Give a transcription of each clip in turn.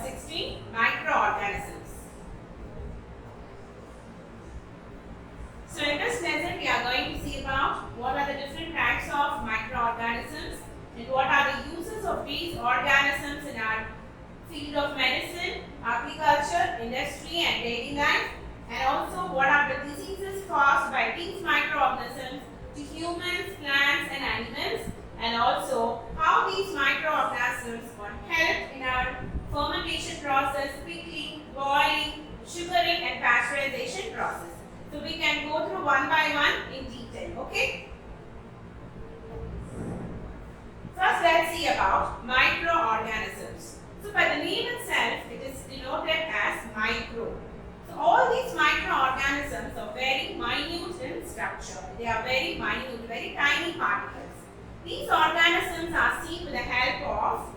16, microorganisms. So in this lesson we are going to see about what are the different types of microorganisms and what are the uses of these organisms in our field of medicine, agriculture, industry and daily life, and also what are the diseases caused by these microorganisms to humans, plants and animals, and also how these microorganisms help in our fermentation process, pickling, boiling, sugaring and pasteurization process. So we can go through one by one in detail, okay? First let's see about microorganisms. So by the name itself, it is denoted as micro. So all these microorganisms are very minute in structure. They are very minute, very tiny particles. These organisms are seen with the help of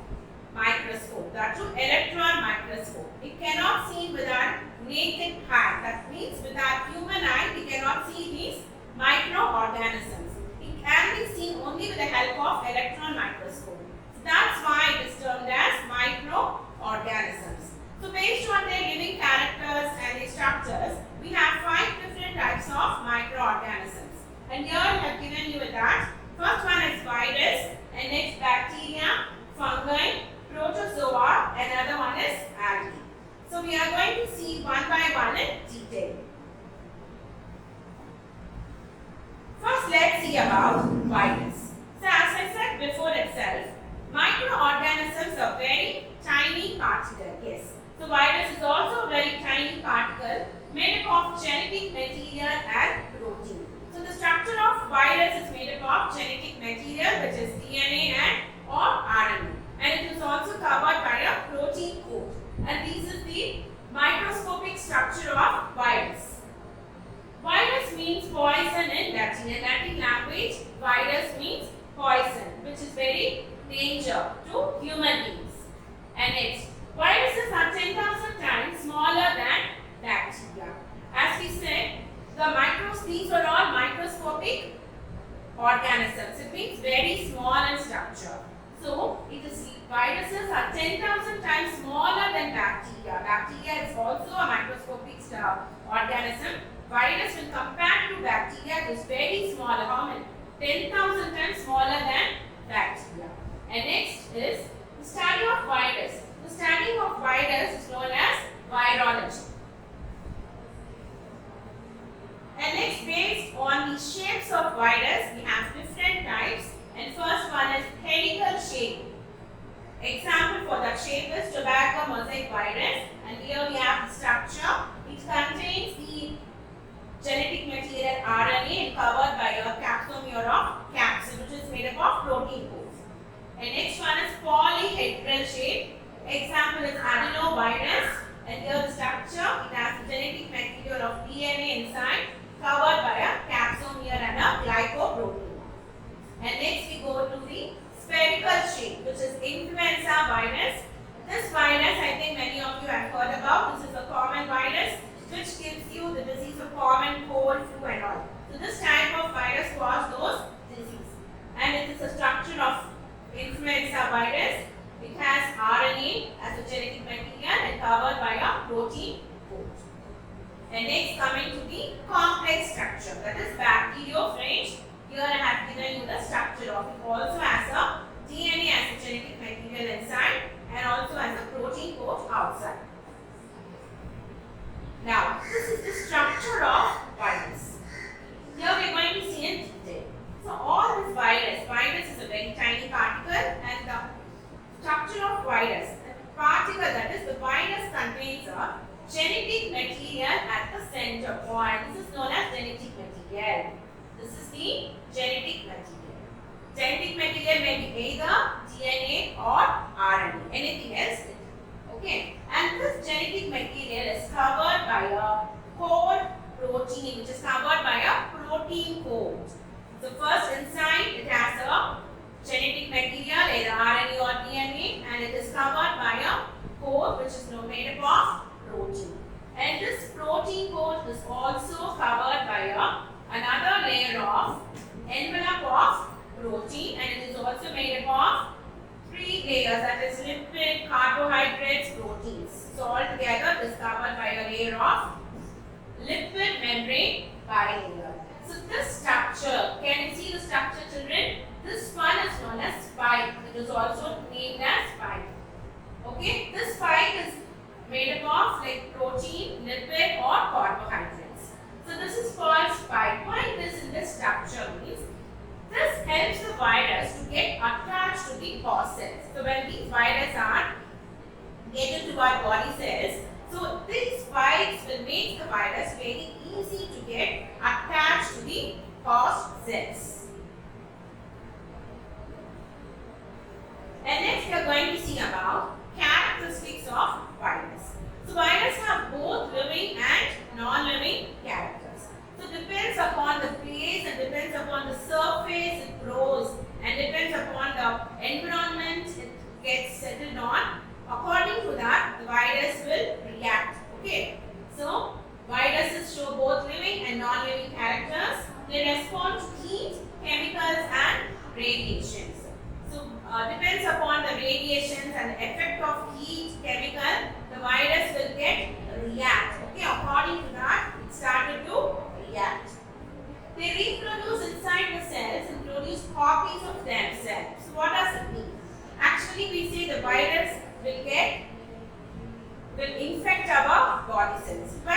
microscope, that too electron microscope. It cannot see with our naked eye. That means with our human eye, we cannot see these microorganisms. It can be seen only with the help of electron microscope. So that's why it is termed as microorganisms. So based on their living characters and their structures, we have 5 different types of microorganisms. And here I have given you that. First one is virus, and next bacteria, fungi, protozoa, and another one is algae. So we are going to see one by one in detail. First let's see about virus. So as I said before itself, microorganisms are very tiny particle. Yes. So virus is also a very tiny particle made up of genetic material and protein. So the structure of virus is made up of genetic material which is DNA and or RNA, and it is also covered by a protein coat, and this is the microscopic structure of virus. Virus means poison in Latin. In Latin language, virus means poison, which is very danger to human beings. And next, viruses are 10,000 times smaller than bacteria. As we said, these are all microscopic organisms. It means very small in structure. So, viruses are 10,000 times smaller than bacteria. Bacteria is also a microscopic organism. Virus, when compared to bacteria, is very small. How many? 10,000 times smaller than bacteria. And next is the study of virus. The study of virus is known as virology. And next, based on the shapes of virus, we have different types. And first one is helical shape. Example for that shape is tobacco mosaic virus. And here we have the structure. It contains the genetic material RNA and covered by a capsomere of capsid, which is made up of protein coats. And next one is polyhedral shape. Example is adenovirus. And here the structure, it has the genetic material of DNA inside, covered by a capsomere and a glycoprotein. And next we go to the spherical shape, which is influenza virus. This virus, I think many of you have heard about. This is a common virus which gives you the disease of common cold, flu and all. So this type of virus causes those diseases. And it is a structure of influenza virus. It has RNA as a genetic material and covered by a protein coat. And next, coming to the complex structure, that is bacteriophage. Here I have given you the structure of it. Also has a DNA as a genetic material inside and also has a protein coat outside. Now, this is the structure of virus. Here we are going to see in detail. So all this virus is a very tiny particle, and the structure of virus, the particle, that is the virus, contains a genetic material at the center point. This is known as genetic material. This is the genetic material. Genetic material may be either DNA or RNA, anything else. Okay, and this genetic material is covered by a core protein, which is covered by a protein coat. So first inside it has a genetic material, either RNA or DNA, and it is covered by a coat which is made up of protein. And this protein coat is also covered by another layer of envelope of protein, and it is also made up of 3 layers, that is lipid, carbohydrates, proteins. So altogether this covered by a layer of lipid membrane bilayer. So this structure, can you see the structure, children? This one is known as spike. It is also named as spike. Okay, this spike is made up of like protein, lipid or carbohydrates. So this is called spike. Why this in this structure means this helps the virus to get attached to the host cells. So when these viruses are get into our body cells, so these spikes will make the virus very easy to get attached to the host cells. And next we are going to see about characteristics of virus. So virus have both living and non-living characters. So depends upon the place and depends upon the surface it grows and depends upon the environment it gets settled on. According to that, the virus will react. Okay. So viruses show both living and non-living characters. They respond to heat, chemicals and radiations. So depends upon the radiations and the effect of heat, chemical, the virus will get react. Okay, according to that, it started to react. They reproduce inside the cells and produce copies of themselves. So what does it mean? Actually, we say the virus will infect our body cells. When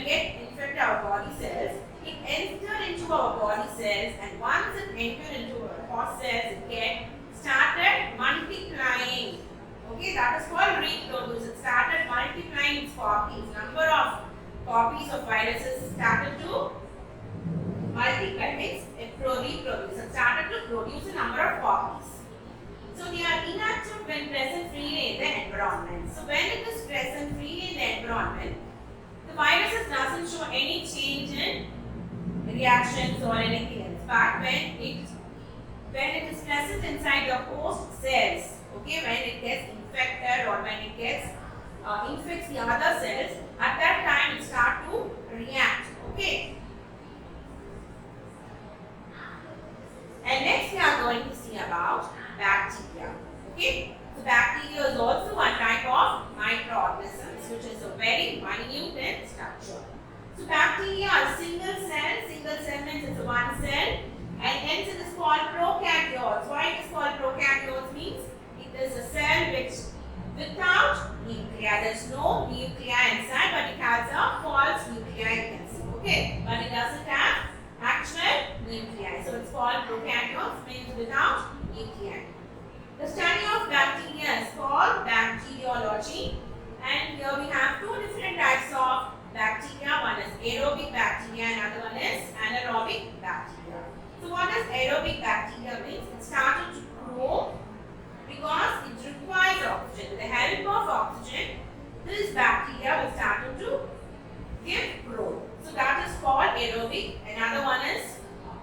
it infect our body cells, it enter into our body cells, and once it enter into our host cells, it get started multiplying. Okay, that is called reproduce. It started multiplying its copies. Number of copies of viruses started to multiply. Means it reproduce. It started to produce a number of copies. So they are inactive when present freely in the environment. So when it is present freely in the environment, the virus doesn't show any change in reactions or anything else. But when it is present inside the host cells, okay, when it gets infected or when it gets infects the other cells, at that time it starts to react. Okay. And next we are going to see about bacteria. Okay, so bacteria is also one type of microorganisms which is a very minute in structure. So bacteria are single cell means it's a one cell, and hence it is called prokaryotes. Why it is called prokaryotes means it is a cell which without nuclei. There is no nuclei inside, but it has a false nuclei, you can see. Okay, but it doesn't have actual nuclei. So it's called prokaryotes, means without nuclei. The study of bacteria is called bacteriology, and here we have two different types of bacteria. One is aerobic bacteria and another one is anaerobic bacteria. So what does aerobic bacteria means? It started to grow because it requires oxygen. With the help of oxygen, this bacteria will start to give growth. So that is called aerobic. Another one is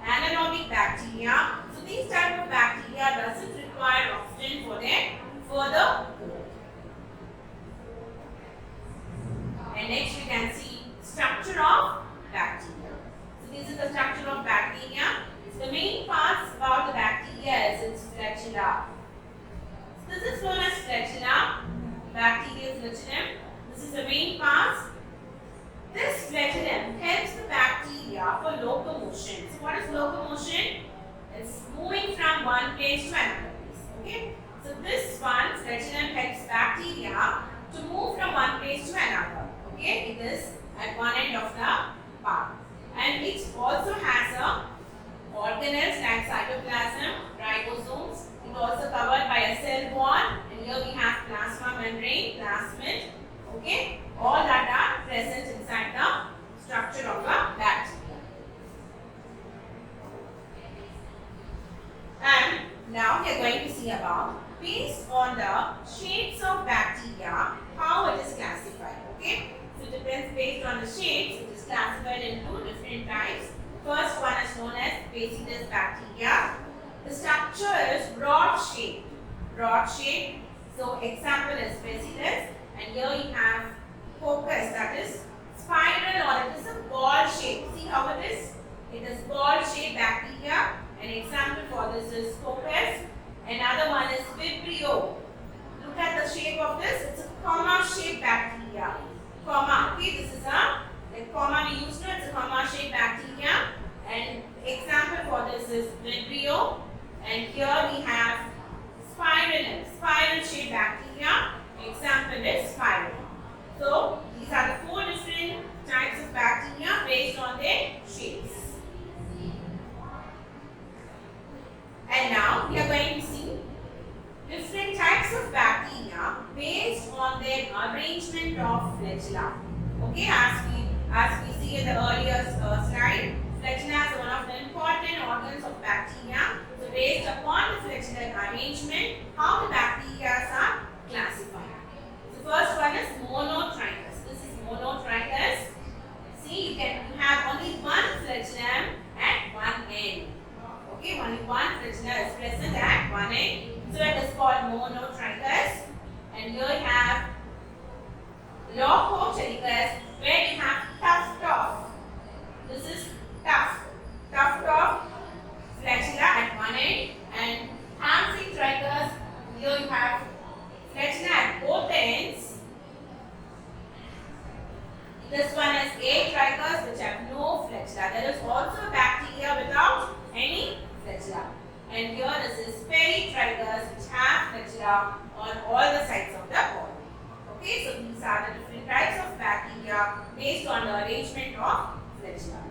anaerobic bacteria. So these type of bacteria doesn't require oxygen for their further growth. And next we can see structure of bacteria. So this is the structure of bacteria. So the main parts about the bacteria is its flagella. So this is known as flagella, bacterial flagellum. This is the main parts. This flagellum helps the bacteria for locomotion. So what is locomotion? It's moving from one place to another place. Okay. So this one flagellum helps bacteria to move from one place to another. Okay. It is at one end of the part, and it also has a organelles like cytoplasm, ribosomes. It also covered by a cell wall, and here we have plasma membrane, plasmid. Okay, all that are present inside the structure of a bacteria. And now we are going to see about, based on the shapes of bacteria, how it is classified. Okay, so it depends based on the shapes. It is classified in two different types. First one is known as Bacillus bacteria. The structure is broad shape. Broad shape. So example is Bacillus, and here you have Coccus, that is spiral, or it is a ball shape. See how it is? It is ball shaped bacteria. An example for this is Coccus. Another one is Vibrio. Look at the shape of called monotrichous, and here you have Leucotrichous, where you have tuft of. This is tuft of flagella at one end, and Amphitrichous, here you have flagella at both ends. This one is Atrichous, which have no flagella. There is also a bacteria without any flagella. And here this is Peritrichous, which have flagella on all the sides of the body. Okay, so these are the different types of bacteria based on the arrangement of flagella.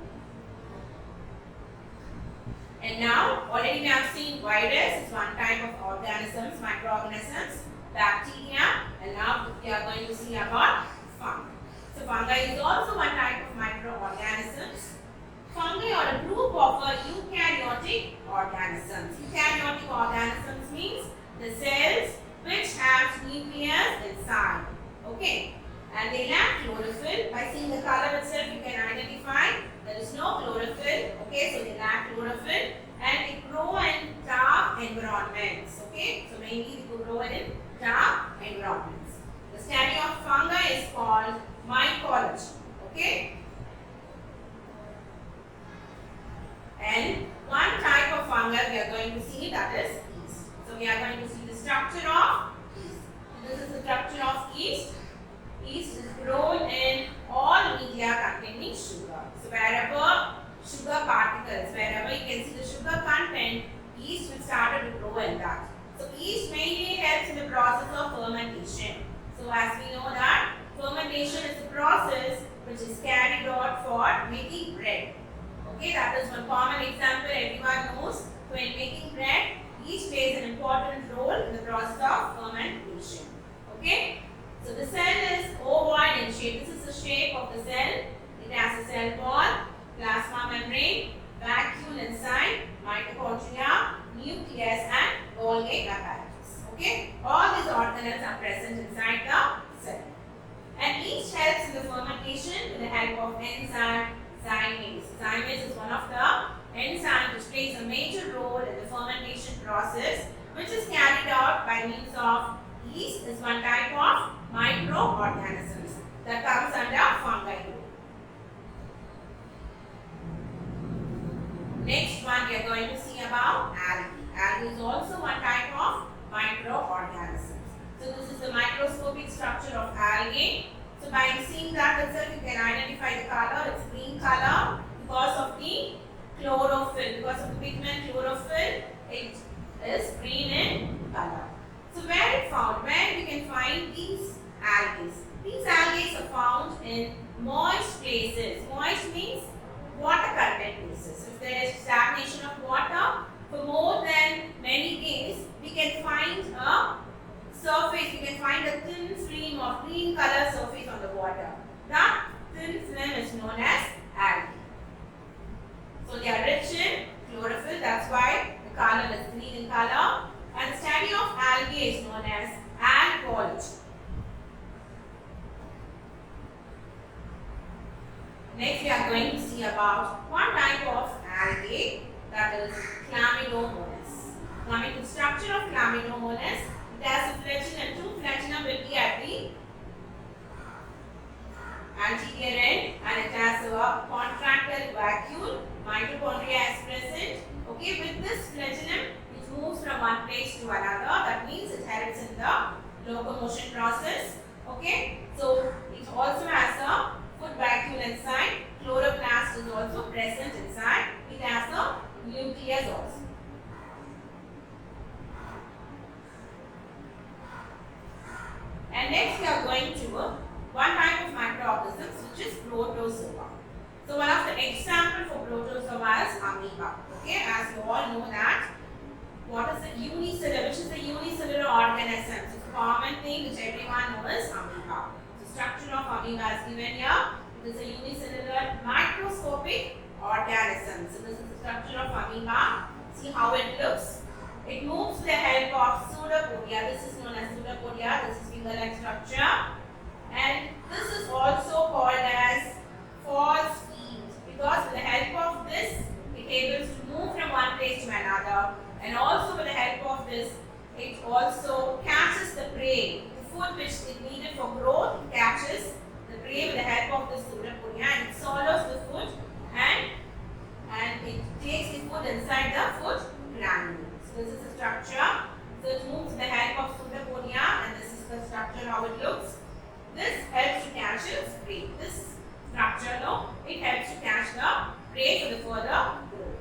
And now, already we have seen virus is one type of organisms, microorganisms, bacteria, and now we are going to see about fungi. So fungi is also one type of microorganisms. Fungi are a group of eukaryotic organisms. Eukaryotic organisms means the cells which have nucleus inside. Okay, and they lack chlorophyll. By seeing the color itself, you can identify there is no chlorophyll. Okay, so they lack chlorophyll, and they grow in dark environments. Okay, so mainly they grow in dark environments. The study of fungi is called mycology. Okay, and one type of fungi we are going to see, that is yeast. So we are going to see the structure of yeast. This is the structure of yeast. Yeast is grown in all media containing sugar. So wherever sugar particles, wherever you can see the sugar content, yeast will start to grow in that. So yeast mainly helps in the process of fermentation. So as we know that fermentation is a process which is carried out for making bread. Okay, that is one common example everyone knows. So in making bread, yeast plays an important role in the process of fermentation. Okay, so the cell is ovoid in shape. This is the shape of the cell. It has a cell wall, plasma membrane, vacuole inside, mitochondria, nucleus, and Golgi apparatus. Okay, all these organelles are present inside the cell, and each helps in the fermentation with the help of enzyme. Zymase. Zymase is one of the enzymes which plays a major role in the fermentation process, which is carried out by means of yeast. Is one type of microorganisms that comes under fungi group. Next one we are going to see about algae. Algae is also one type of microorganisms. So this is the microscopic structure of algae. So by seeing that itself, you can identify the color. It's green color because of the chlorophyll. Because of the pigment chlorophyll, it is green in color. So where it found? Where we can find these algae? These algae are found in moist places. Moist means water content places. If there is stagnation of water for more than many days, we can find a surface, we can find a thin film of green color surface on the water. That thin film is known as algae. So they are rich in chlorophyll, that's why the color is green in color. And the study of algae is known as algology. Next we are going to see about one type of algae, that is Chlamydomonas. Coming to the structure of Chlamydomonas, it has a flagellum, two flagellum will be at the anterior end, and it has a contractile vacuole, mitochondria is present. Okay, with this flagellum, it moves from one place to another. That means it helps in the locomotion process. Okay, so it also has a food vacuole inside. Chloroplast is also present inside. It has a nucleus also. And next we are going to one type of microorganisms, which is protozoa. So one of the example for protozoa is amoeba. Okay, as you all know that what is the unicellular, which is the unicellular organism. So it's a common thing which everyone knows is amoeba. The structure of amoeba is given here. It is a unicellular microscopic organism. So this is the structure of amoeba. See how it looks. It moves with the help of pseudopodia. This is known as pseudopodia. This is finger-like structure. And this is also called as false feet, because with the help of this, it is able to move from one place to another. And also with the help of this, it also catches the prey. The food which is needed for growth, it catches the prey with the help of the pseudopodia, and it swallows the food and it takes the food inside the food granule. So this is the structure. So it moves with the help of pseudopodia, and this is the structure how it looks. This helps to catch its prey. This structure, no, it helps to catch the prey for the further growth.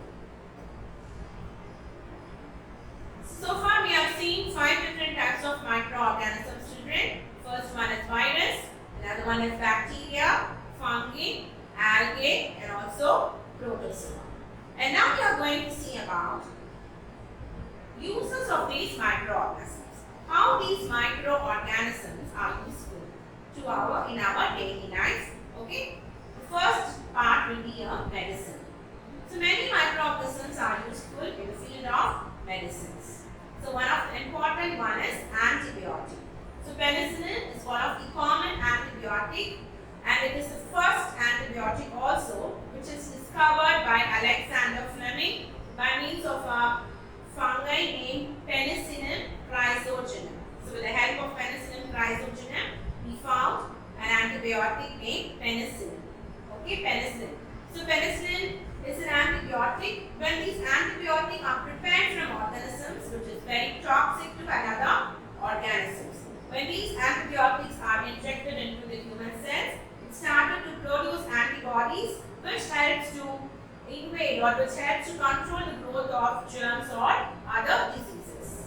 So far we have seen 5 different types of microorganisms, children. First one is virus, another one is bacteria, fungi, algae, and also protozoa. And now we are going to see about uses of these microorganisms. How these microorganisms are useful to in our daily life. Okay. The first part will be a medicine. So many microorganisms are useful in the field of medicines. So one of the important one is antibiotic. So penicillin is one of the common antibiotic, and it is the first antibiotic also which is discovered by Alexander Fleming by means of a fungi named Penicillium chrysogenum. So with the help of Penicillium chrysogenum, we found an antibiotic named penicillin. Okay, penicillin. So penicillin is an antibiotic. When these antibiotics are prepared from organisms which is very toxic to another organisms. When these antibiotics are injected into the human cells, it started to produce antibodies which helps to invade or which helps to control the growth of germs or other diseases.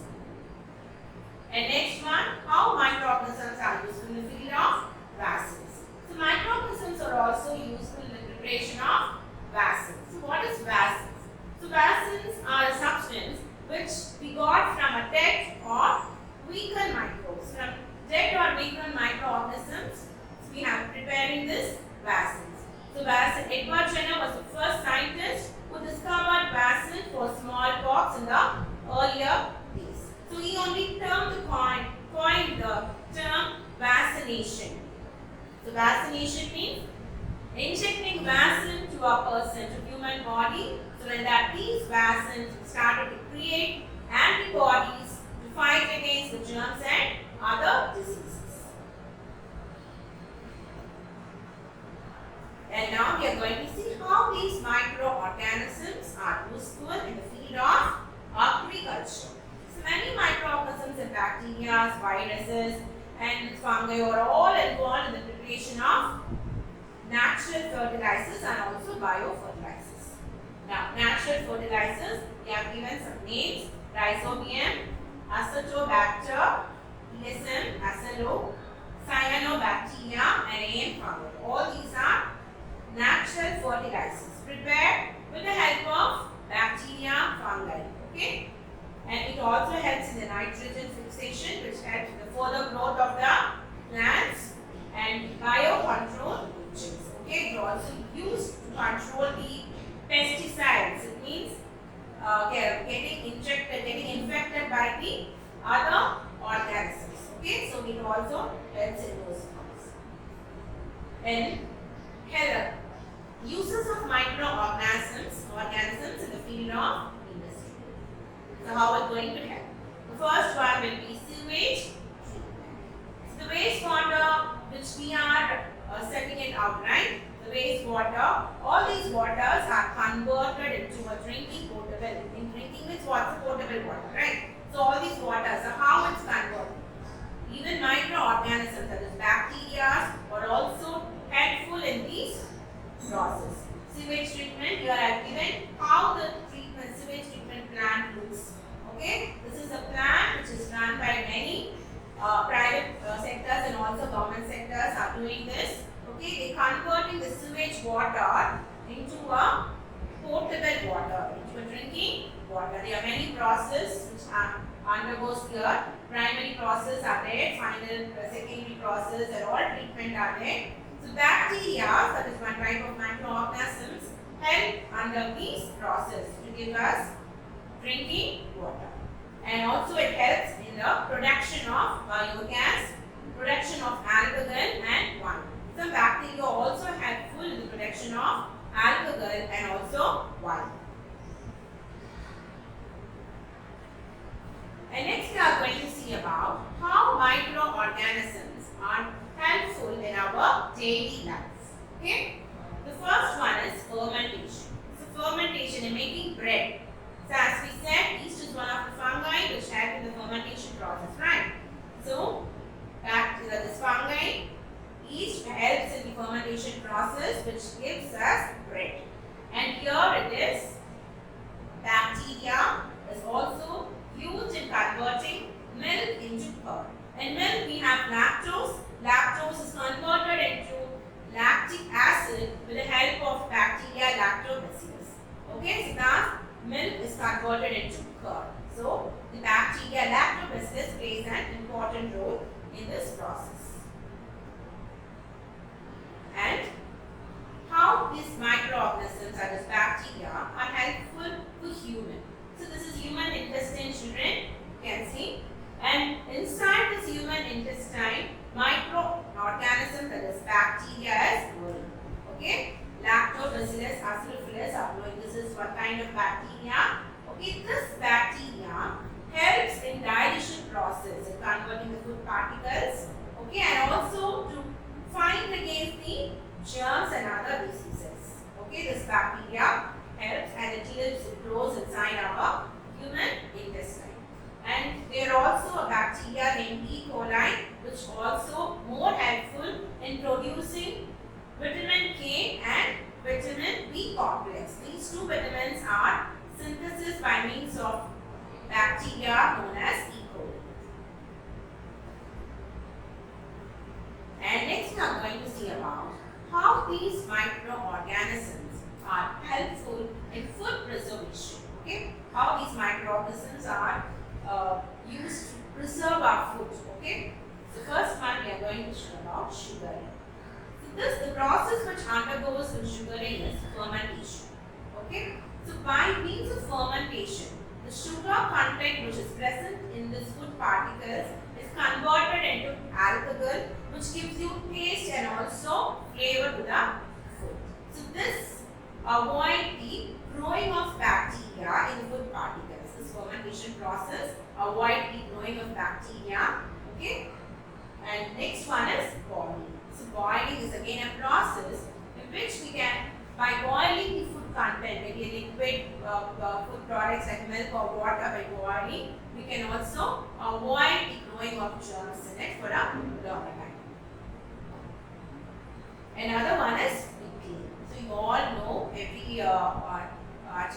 And next one, how microorganisms are useful in the field of vaccines. So microorganisms are also useful in the preparation of vaccines. So what is vaccines? So vaccines are a substance which we got from a dead or weakened microbes. From dead or weakened microorganisms, we have preparing this vaccines. So Edward Jenner was the first scientist who discovered vaccine for smallpox in the earlier days. So he only coined the term vaccination. So vaccination means injecting vaccine to a person, to human body, so that these vaccines started to create antibodies to fight against the germs and other diseases. And now we are going to see how these microorganisms are useful in the field of agriculture. So many microorganisms and bacteria, viruses, and fungi are all involved in the preparation of natural fertilizers and also biofertilizers. Now, natural fertilizers, we have given some names: Rhizobium, Acetobacter, Lecem, Acelo, Cyanobacteria, and AM fungi. All these are natural fertilizers prepared with the help of bacteria, fungi. Okay? And it also helps in the nitrogen fixation, which helps in the further growth of the plants, and biocontrol agents. Okay? It also used to control the pesticides. It means getting infected by the other organisms. Okay? So it also helps in those forms. And here, uses of microorganisms in the field of industry. So how are we going to help? The first one will be sewage treatment. So the wastewater which we are setting it out, right? The wastewater, all these waters are converted into a drinking potable. In drinking means what's a potable water, right? So all these waters are how it's converted. Even microorganisms, that is bacteria, are also helpful in this process. Sewage treatment, here I have given how the sewage treatment plant looks. Okay, this is a plant which is run by many private sectors and also government sectors are doing this. Okay, they converting the sewage water into a potable water, into a drinking water. There are many processes which undergoes here. Primary process are there, final secondary process, and all treatment are there. So bacteria, that is one type of microorganisms, help under this process to give us drinking water. And also it helps in the production of biogas, production of alcohol and wine. Some bacteria also helpful in the production of alcohol and also wine. And next we are going microorganisms are helpful in our daily life. Okay? The first one is fermentation. So fermentation in making bread. So as we said, yeast is one of the fungi which help in the fermentation process, right? So this fungi, yeast helps in the fermentation process which gives us bread. And here it is, bacteria is also used in converting milk into curd. In milk we have lactose. Lactose is converted into lactic acid with the help of bacteria lactobacillus. Okay, so now milk is converted into curd. So the bacteria lactobacillus plays an important role in this process. And how these microorganisms such as bacteria are helpful to human. So this is human intestine, children, you can see. And inside this human intestine, microorganisms that is bacteria is growing. Okay, lactobacillus acidophilus are growing. This is what kind of bacteria. Okay, this bacteria helps in digestion process in converting the food particles. Okay, and also to fight against the germs and other diseases. Okay, this bacteria helps and it lives, it grows inside our human intestine. And there are also a bacteria named E. coli which also more helpful in producing vitamin K and vitamin B complex. These two vitamins are synthesis by means of bacteria known as E. coli. And next we are going to see about how these microorganisms are helpful in food preservation. Okay, how these microorganisms are used to preserve our food. Okay, so first one we are going to show about sugaring. So the process which undergoes in sugaring is fermentation. Okay, so by means of fermentation, the sugar content which is present in this food particles is converted into alcohol, which gives you taste and also flavor to the food. So this avoid the growing of bacteria in the food particles. This fermentation process avoid the growing of bacteria. Okay, and next one is boiling. So boiling is again a process in which we can, by boiling the food content, maybe liquid food products like milk or water, by boiling, we can also avoid the growing of germs in it for a longer time. Another one is pickling. So you all know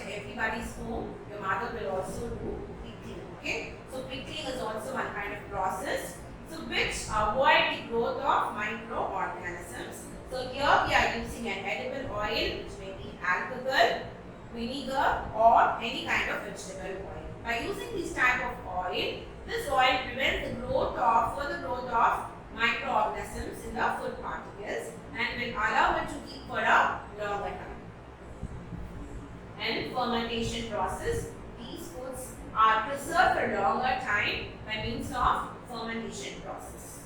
everybody's home, your mother will also do pickling. Okay, so pickling is also one kind of process, so which avoid the growth of microorganisms. So here we are using an edible oil, which may be alcohol, vinegar, or any kind of vegetable oil. By using this type of oil, this oil prevents the further growth of microorganisms in the food particles and will allow it to keep for a longer time. And fermentation process, these foods are preserved for a longer time by means of fermentation process.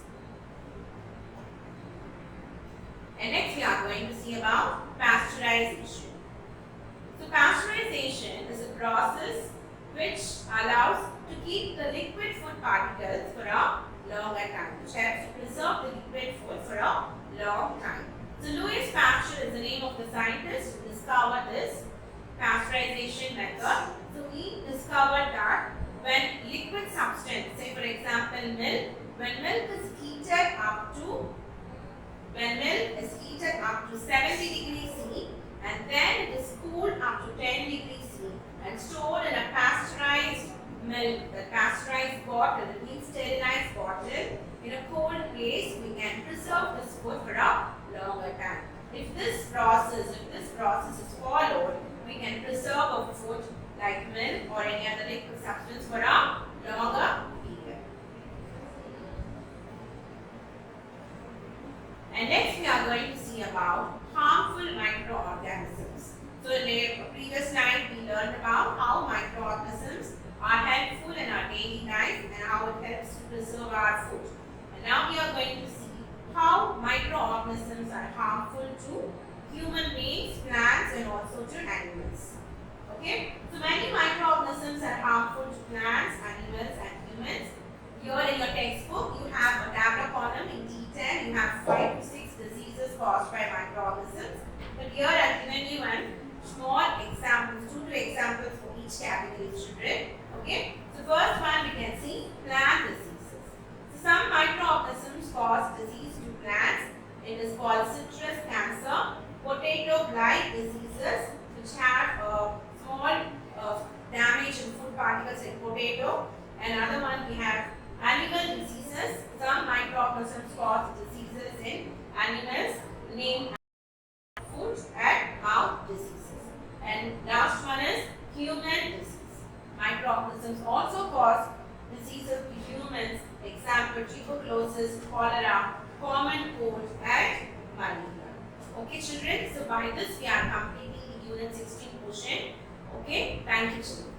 And next we are going to see about pasteurization. So pasteurization is a process which allows to keep the liquid food particles for a longer time, which helps to preserve the liquid food for a long time. So Louis Pasteur is the name of the scientist who discovered this pasteurization method. So he discovered that when liquid substance, say for example milk, when milk is heated up to 70 degrees C and then it is cooled up to 10 degrees C and stored in a pasteurized milk, the pasteurized bottle, it means sterilized bottle, in a cold place, we can preserve this food for a longer time. If this process is followed, we can preserve a food like milk or any other liquid substance for a longer period. And next we are going to see about harmful microorganisms. So in the previous slide we learned about how microorganisms are helpful in our daily life and how it helps to preserve our food. And now we are going to see how microorganisms are harmful to human beings, plants and also to animals. Okay, so many microorganisms are harmful to plants, animals and humans. Here in your textbook you have a tablet here I've given you one small examples, two examples for each category, children. Okay. So first one we can see plant diseases. So some microorganisms cause disease to plants. It is called citrus cancer, potato blight diseases, which have small damage in food particles in potato. Another one we have animal diseases. Some microorganisms cause diseases in animals named foot and mouth diseases. And last one is human disease. Microorganisms also cause diseases to humans. Example, tuberculosis, cholera, common cold and malaria. Okay children, so by this we are completing the unit 16 portion. Okay, thank you children.